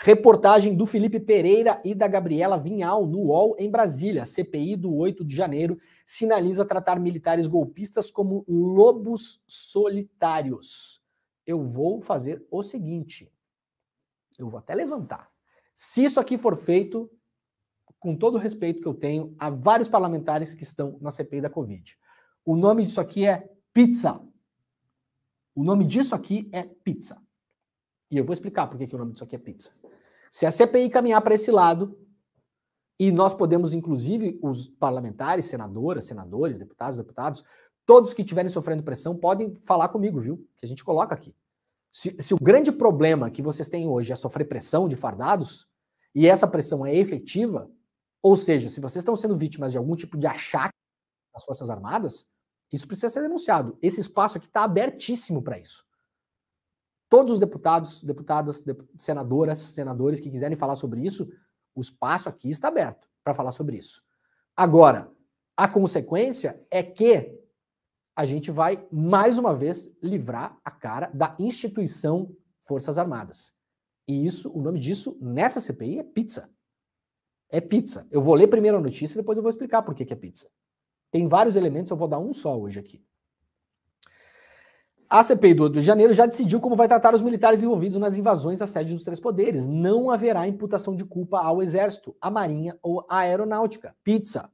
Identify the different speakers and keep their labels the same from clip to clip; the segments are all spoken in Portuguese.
Speaker 1: Reportagem do Felipe Pereira e da Gabriela Vinhal no UOL em Brasília. CPI do 8 de janeiro sinaliza tratar militares golpistas como lobos solitários. Eu vou fazer o seguinte. Eu vou até levantar. Se isso aqui for feito, com todo o respeito que eu tenho a vários parlamentares que estão na CPI da Covid. O nome disso aqui é pizza. O nome disso aqui é pizza. E eu vou explicar por que o nome disso aqui é pizza. Se a CPI caminhar para esse lado, e nós podemos, inclusive, os parlamentares, senadoras, senadores, deputados, todos que estiverem sofrendo pressão podem falar comigo, viu? Que a gente coloca aqui. Se o grande problema que vocês têm hoje é sofrer pressão de fardados, e essa pressão é efetiva, ou seja, se vocês estão sendo vítimas de algum tipo de achaque das Forças Armadas, isso precisa ser denunciado. Esse espaço aqui está abertíssimo para isso. Todos os deputados, deputadas, senadoras, senadores que quiserem falar sobre isso, o espaço aqui está aberto para falar sobre isso. Agora, a consequência é que a gente vai, mais uma vez, livrar a cara da instituição Forças Armadas. E isso, o nome disso, nessa CPI, é pizza. É pizza. Eu vou ler primeiro a notícia e depois eu vou explicar por que é pizza. Tem vários elementos, eu vou dar um só hoje aqui. A CPI do 8 de janeiro já decidiu como vai tratar os militares envolvidos nas invasões às sedes dos três poderes. Não haverá imputação de culpa ao Exército, à Marinha ou à Aeronáutica. Pizza.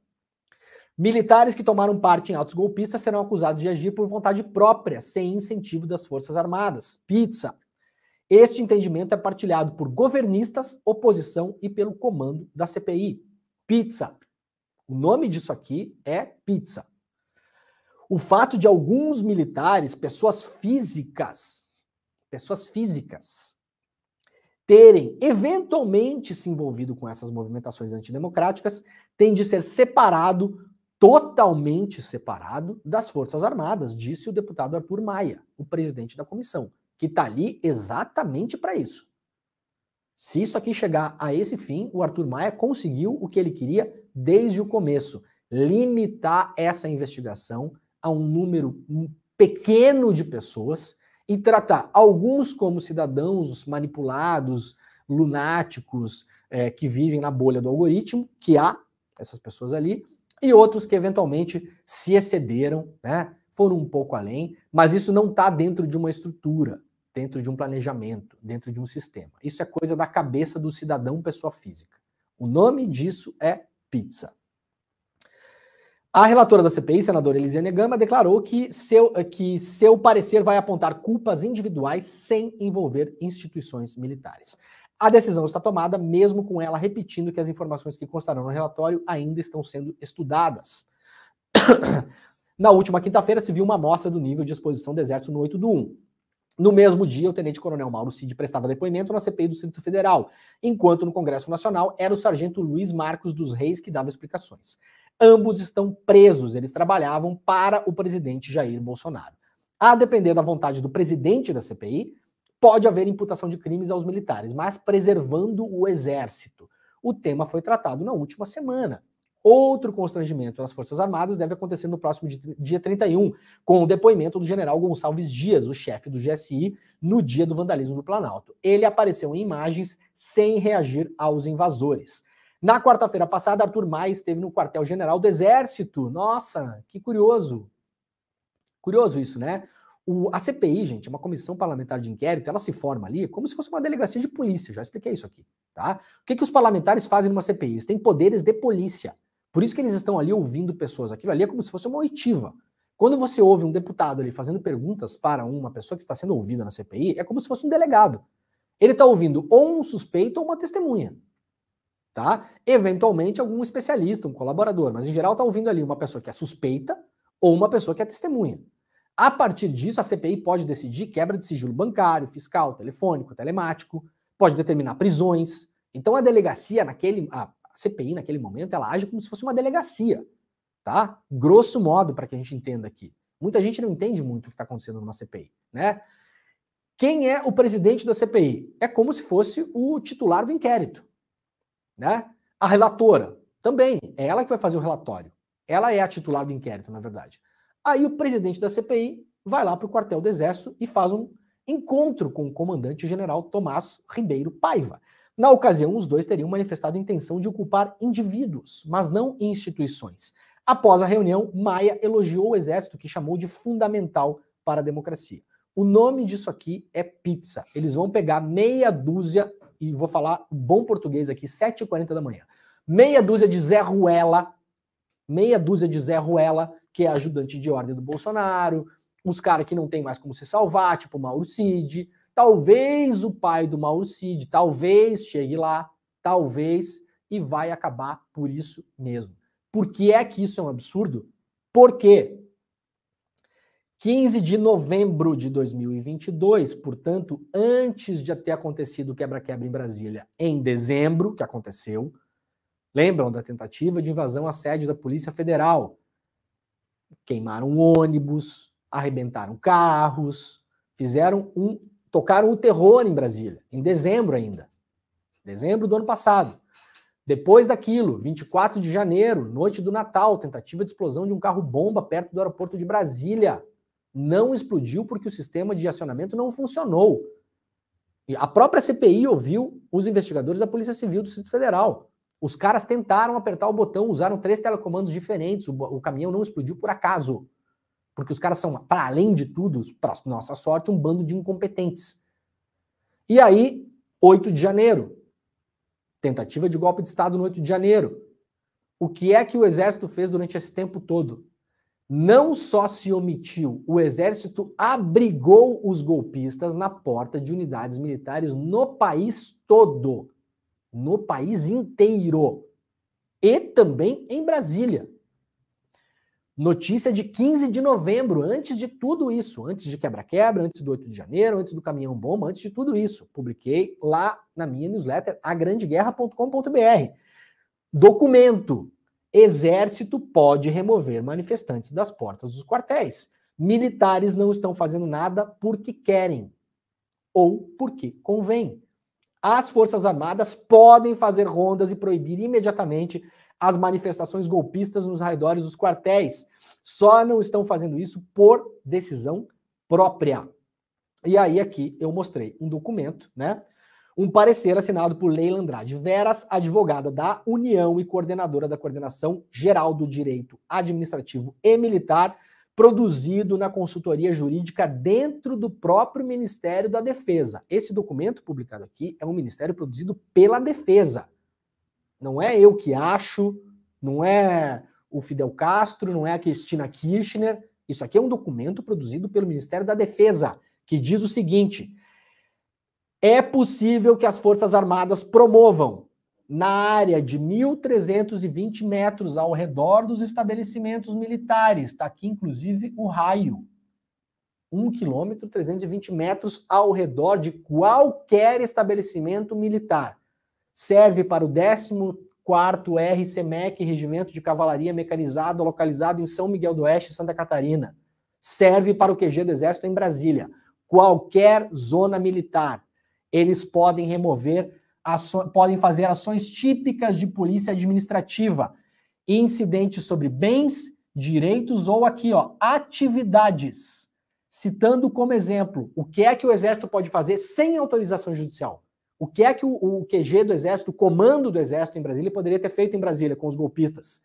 Speaker 1: Militares que tomaram parte em atos golpistas serão acusados de agir por vontade própria, sem incentivo das Forças Armadas. Pizza. Este entendimento é partilhado por governistas, oposição e pelo comando da CPI. Pizza. O nome disso aqui é pizza. O fato de alguns militares, pessoas físicas, terem eventualmente se envolvido com essas movimentações antidemocráticas, tem de ser separado, totalmente separado, das Forças Armadas, disse o deputado Arthur Maia, o presidente da comissão, que está ali exatamente para isso. Se isso aqui chegar a esse fim, o Arthur Maia conseguiu o que ele queria desde o começo, limitar essa investigação a um número pequeno de pessoas e tratar alguns como cidadãos manipulados, lunáticos, que vivem na bolha do algoritmo, que há essas pessoas ali, e outros que eventualmente se excederam, né, foram um pouco além, mas isso não está dentro de uma estrutura, dentro de um planejamento, dentro de um sistema. Isso é coisa da cabeça do cidadão pessoa física. O nome disso é pizza. A relatora da CPI, senadora Elisiane Gama, declarou que seu parecer vai apontar culpas individuais sem envolver instituições militares. A decisão está tomada mesmo com ela repetindo que as informações que constarão no relatório ainda estão sendo estudadas. Na última quinta-feira se viu uma amostra do nível de exposição do Exército no 8/1. No mesmo dia, o tenente-coronel Mauro Cid prestava depoimento na CPI do Distrito Federal, enquanto no Congresso Nacional era o sargento Luiz Marcos dos Reis que dava explicações. Ambos estão presos, eles trabalhavam para o presidente Jair Bolsonaro. A depender da vontade do presidente da CPI, pode haver imputação de crimes aos militares, mas preservando o Exército. O tema foi tratado na última semana. Outro constrangimento nas Forças Armadas deve acontecer no próximo dia 31, com o depoimento do general Gonçalves Dias, o chefe do GSI, no dia do vandalismo do Planalto. Ele apareceu em imagens sem reagir aos invasores. Na quarta-feira passada, Arthur Maia esteve no quartel-general do Exército. Nossa, que curioso. Curioso isso, né? A CPI, gente, é uma comissão parlamentar de inquérito, ela se forma ali como se fosse uma delegacia de polícia, já expliquei isso aqui, tá? O que os parlamentares fazem numa CPI? Eles têm poderes de polícia. Por isso que eles estão ali ouvindo pessoas. Aquilo ali é como se fosse uma oitiva. Quando você ouve um deputado ali fazendo perguntas para uma pessoa que está sendo ouvida na CPI, é como se fosse um delegado. Ele está ouvindo ou um suspeito ou uma testemunha. Tá? Eventualmente algum especialista, um colaborador, mas em geral está ouvindo ali uma pessoa que é suspeita ou uma pessoa que é testemunha. A partir disso, a CPI pode decidir quebra de sigilo bancário, fiscal, telefônico, telemático, pode determinar prisões. Então a delegacia, a CPI naquele momento, ela age como se fosse uma delegacia, tá? Grosso modo, para que a gente entenda aqui. Muita gente não entende muito o que está acontecendo numa CPI, né? Quem é o presidente da CPI? É como se fosse o titular do inquérito. Né? A relatora também, é ela que vai fazer o relatório. Ela é a titular do inquérito, na verdade. Aí o presidente da CPI vai lá para o quartel do Exército e faz um encontro com o comandante-general Tomás Ribeiro Paiva. Na ocasião, os dois teriam manifestado intenção de culpar indivíduos, mas não instituições. Após a reunião, Maia elogiou o Exército, que chamou de fundamental para a democracia. O nome disso aqui é pizza. Eles vão pegar meia dúzia, e vou falar bom português aqui, 7h40 da manhã. Meia dúzia de Zé Ruela, que é ajudante de ordem do Bolsonaro, os caras que não tem mais como se salvar, tipo o Mauro Cid, talvez o pai do Mauro Cid, talvez chegue lá, talvez, e vai acabar por isso mesmo. Por que é que isso é um absurdo? Porque 15 de novembro de 2022, portanto, antes de ter acontecido o quebra-quebra em Brasília, em dezembro, que aconteceu, lembram da tentativa de invasão à sede da Polícia Federal? Queimaram ônibus, arrebentaram carros, tocaram o terror em Brasília, em dezembro ainda. Dezembro do ano passado. Depois daquilo, 24 de janeiro, noite do Natal, tentativa de explosão de um carro-bomba perto do aeroporto de Brasília. Não explodiu porque o sistema de acionamento não funcionou. E a própria CPI ouviu os investigadores da Polícia Civil do Distrito Federal. Os caras tentaram apertar o botão, usaram 3 telecomandos diferentes, o caminhão não explodiu por acaso. Porque os caras são, para além de tudo, para nossa sorte, um bando de incompetentes. E aí, 8 de janeiro, tentativa de golpe de Estado no 8 de janeiro. O que é que o Exército fez durante esse tempo todo? Não só se omitiu, o Exército abrigou os golpistas na porta de unidades militares no país todo. No país inteiro. E também em Brasília. Notícia de 15 de novembro, antes de tudo isso, antes de quebra-quebra, antes do 8 de janeiro, antes do caminhão-bomba, antes de tudo isso. Publiquei lá na minha newsletter, agrandeguerra.com.br. Documento. Exército pode remover manifestantes das portas dos quartéis. Militares não estão fazendo nada porque querem ou porque convém. As Forças Armadas podem fazer rondas e proibir imediatamente as manifestações golpistas nos arredores dos quartéis. Só não estão fazendo isso por decisão própria. E aí aqui eu mostrei um documento, né? Um parecer assinado por Leila Andrade Veras, advogada da União e coordenadora da Coordenação Geral do Direito Administrativo e Militar, produzido na consultoria jurídica dentro do próprio Ministério da Defesa. Esse documento publicado aqui é um ministério produzido pela Defesa. Não é eu que acho, não é o Fidel Castro, não é a Cristina Kirchner. Isso aqui é um documento produzido pelo Ministério da Defesa, que diz o seguinte: é possível que as Forças Armadas promovam, na área de 1.320 metros ao redor dos estabelecimentos militares, está aqui inclusive o raio, 1 quilômetro, 320 metros ao redor de qualquer estabelecimento militar. Serve para o 14º RCMEC, Regimento de Cavalaria Mecanizada, localizado em São Miguel do Oeste, Santa Catarina. Serve para o QG do Exército em Brasília. Qualquer zona militar. Eles podem podem fazer ações típicas de polícia administrativa, incidentes sobre bens, direitos ou aqui, ó, atividades. Citando como exemplo, o que é que o Exército pode fazer sem autorização judicial? O que é que o QG do Exército, o comando do Exército em Brasília, poderia ter feito em Brasília com os golpistas?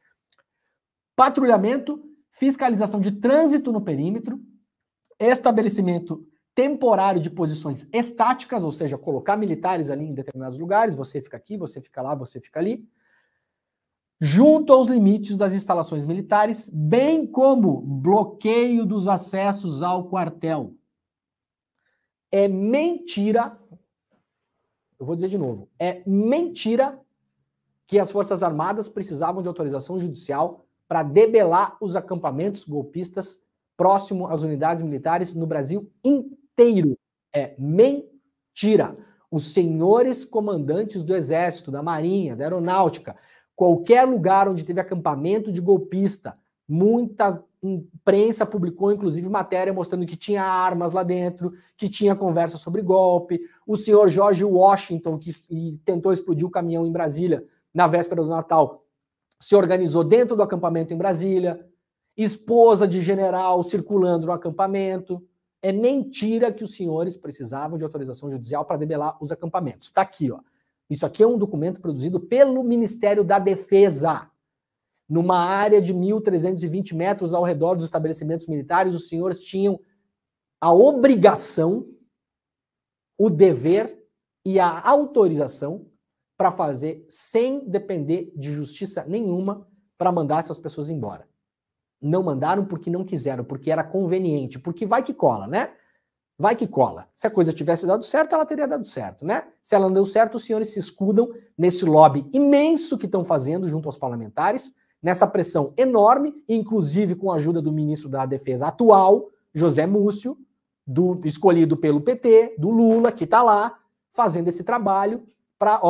Speaker 1: Patrulhamento, fiscalização de trânsito no perímetro, estabelecimento temporário de posições estáticas, ou seja, colocar militares ali em determinados lugares, você fica aqui, você fica lá, você fica ali, junto aos limites das instalações militares, bem como bloqueio dos acessos ao quartel. É mentira, eu vou dizer de novo, é mentira que as Forças Armadas precisavam de autorização judicial para debelar os acampamentos golpistas próximo às unidades militares no Brasil inteiro. É mentira. Os senhores comandantes do Exército, da Marinha, da Aeronáutica, qualquer lugar onde teve acampamento de golpista, muita imprensa publicou, inclusive, matéria mostrando que tinha armas lá dentro, que tinha conversa sobre golpe. O senhor George Washington, que tentou explodir o caminhão em Brasília na véspera do Natal, se organizou dentro do acampamento em Brasília. Esposa de general circulando no acampamento. É mentira que os senhores precisavam de autorização judicial para debelar os acampamentos. Está aqui, ó. Isso aqui é um documento produzido pelo Ministério da Defesa. Numa área de 1.320 metros ao redor dos estabelecimentos militares, os senhores tinham a obrigação, o dever e a autorização para fazer sem depender de justiça nenhuma para mandar essas pessoas embora. Não mandaram porque não quiseram, porque era conveniente, porque vai que cola, né? Vai que cola. Se a coisa tivesse dado certo, ela teria dado certo, né? Se ela não deu certo, os senhores se escudam nesse lobby imenso que estão fazendo junto aos parlamentares, nessa pressão enorme, inclusive com a ajuda do ministro da Defesa atual, José Múcio, escolhido pelo PT, do Lula, que está lá, fazendo esse trabalho para,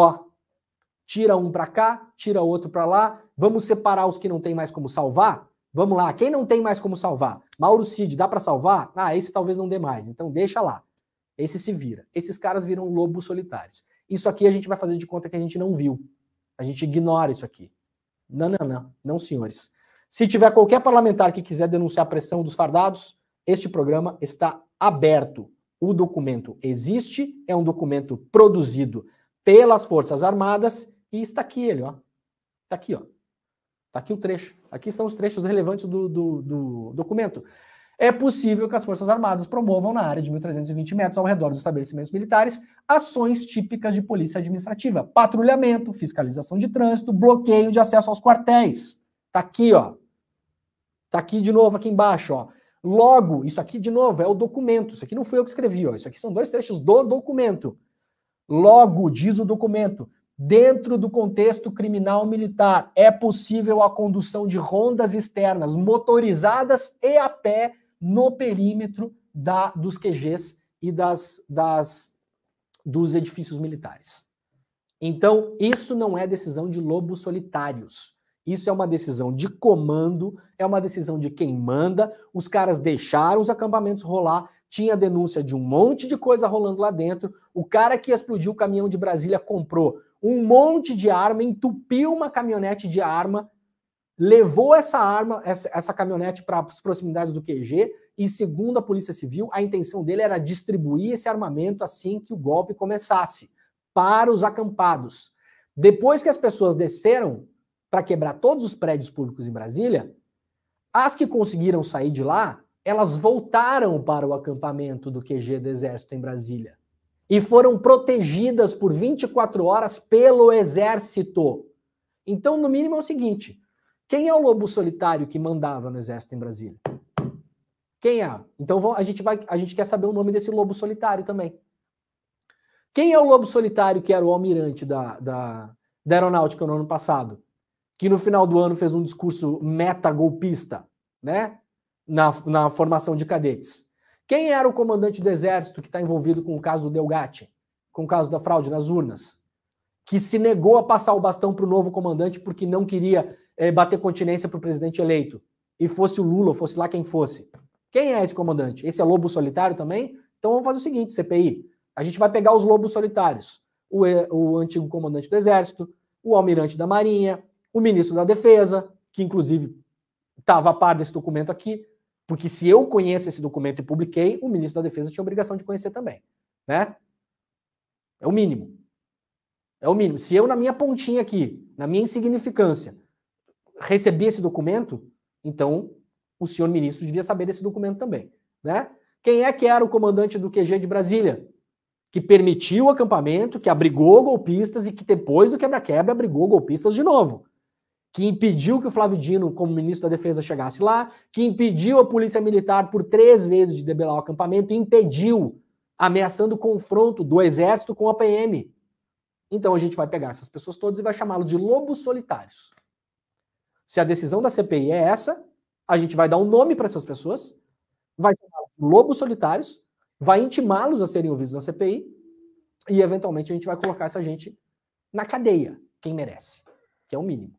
Speaker 1: tira um para cá, tira outro para lá, vamos separar os que não tem mais como salvar? Vamos lá, quem não tem mais como salvar? Mauro Cid, dá para salvar? Esse talvez não dê mais, então deixa lá. Esse se vira. Esses caras viram lobos solitários. Isso aqui a gente vai fazer de conta que a gente não viu. A gente ignora isso aqui. Não, senhores. Se tiver qualquer parlamentar que quiser denunciar a pressão dos fardados, este programa está aberto. O documento existe, é um documento produzido pelas Forças Armadas e está aqui ele, Está aqui, Está aqui o trecho. Aqui são os trechos relevantes do documento. É possível que as Forças Armadas promovam na área de 1.320 metros ao redor dos estabelecimentos militares ações típicas de polícia administrativa. Patrulhamento, fiscalização de trânsito, bloqueio de acesso aos quartéis. Está aqui, Está aqui de novo, aqui embaixo, Logo, isso aqui de novo é o documento. Isso aqui não fui eu que escrevi, Isso aqui são 2 trechos do documento. Logo, diz o documento, dentro do contexto criminal militar, é possível a condução de rondas externas, motorizadas e a pé, no perímetro dos QGs e dos edifícios militares. Então, isso não é decisão de lobos solitários. Isso é uma decisão de comando, é uma decisão de quem manda. Os caras deixaram os acampamentos rolar, tinha denúncia de um monte de coisa rolando lá dentro. O cara que explodiu o caminhão de Brasília comprou um monte de arma, entupiu uma caminhonete de arma, levou essa caminhonete para as proximidades do QG e, segundo a Polícia Civil, a intenção dele era distribuir esse armamento assim que o golpe começasse, para os acampados. Depois que as pessoas desceram para quebrar todos os prédios públicos em Brasília, as que conseguiram sair de lá, elas voltaram para o acampamento do QG do Exército em Brasília e foram protegidas por 24 horas pelo Exército. Então, no mínimo, é o seguinte: quem é o lobo solitário que mandava no Exército em Brasília? Quem é? Então, a gente quer saber o nome desse lobo solitário também. Quem é o lobo solitário que era o almirante da Aeronáutica no ano passado? Que no final do ano fez um discurso meta-golpista, né? Na formação de cadetes. Quem era o comandante do Exército que está envolvido com o caso do Delgatti, com o caso da fraude nas urnas, que se negou a passar o bastão para o novo comandante porque não queria bater continência para o presidente eleito, e fosse o Lula, fosse lá quem fosse? Quem é esse comandante? Esse é lobo solitário também? Então vamos fazer o seguinte, CPI, a gente vai pegar os lobos solitários, o antigo comandante do Exército, o almirante da Marinha, o ministro da Defesa, que inclusive estava a par desse documento aqui, porque se eu conheço esse documento e publiquei, o ministro da Defesa tinha obrigação de conhecer também, né? É o mínimo. É o mínimo. Se eu, na minha pontinha aqui, na minha insignificância, recebi esse documento, então o senhor ministro devia saber desse documento também, né? Quem é que era o comandante do QG de Brasília? Que permitiu o acampamento, que abrigou golpistas e que depois do quebra-quebra abrigou golpistas de novo. Que impediu que o Flávio Dino, como ministro da Defesa, chegasse lá, que impediu a Polícia Militar por 3 vezes de debelar o acampamento, impediu, ameaçando o confronto do Exército com a PM. Então a gente vai pegar essas pessoas todas e vai chamá-los de lobos solitários. Se a decisão da CPI é essa, a gente vai dar um nome para essas pessoas, vai chamá-los de lobos solitários, vai intimá-los a serem ouvidos na CPI e, eventualmente, a gente vai colocar essa gente na cadeia, quem merece, que é o mínimo.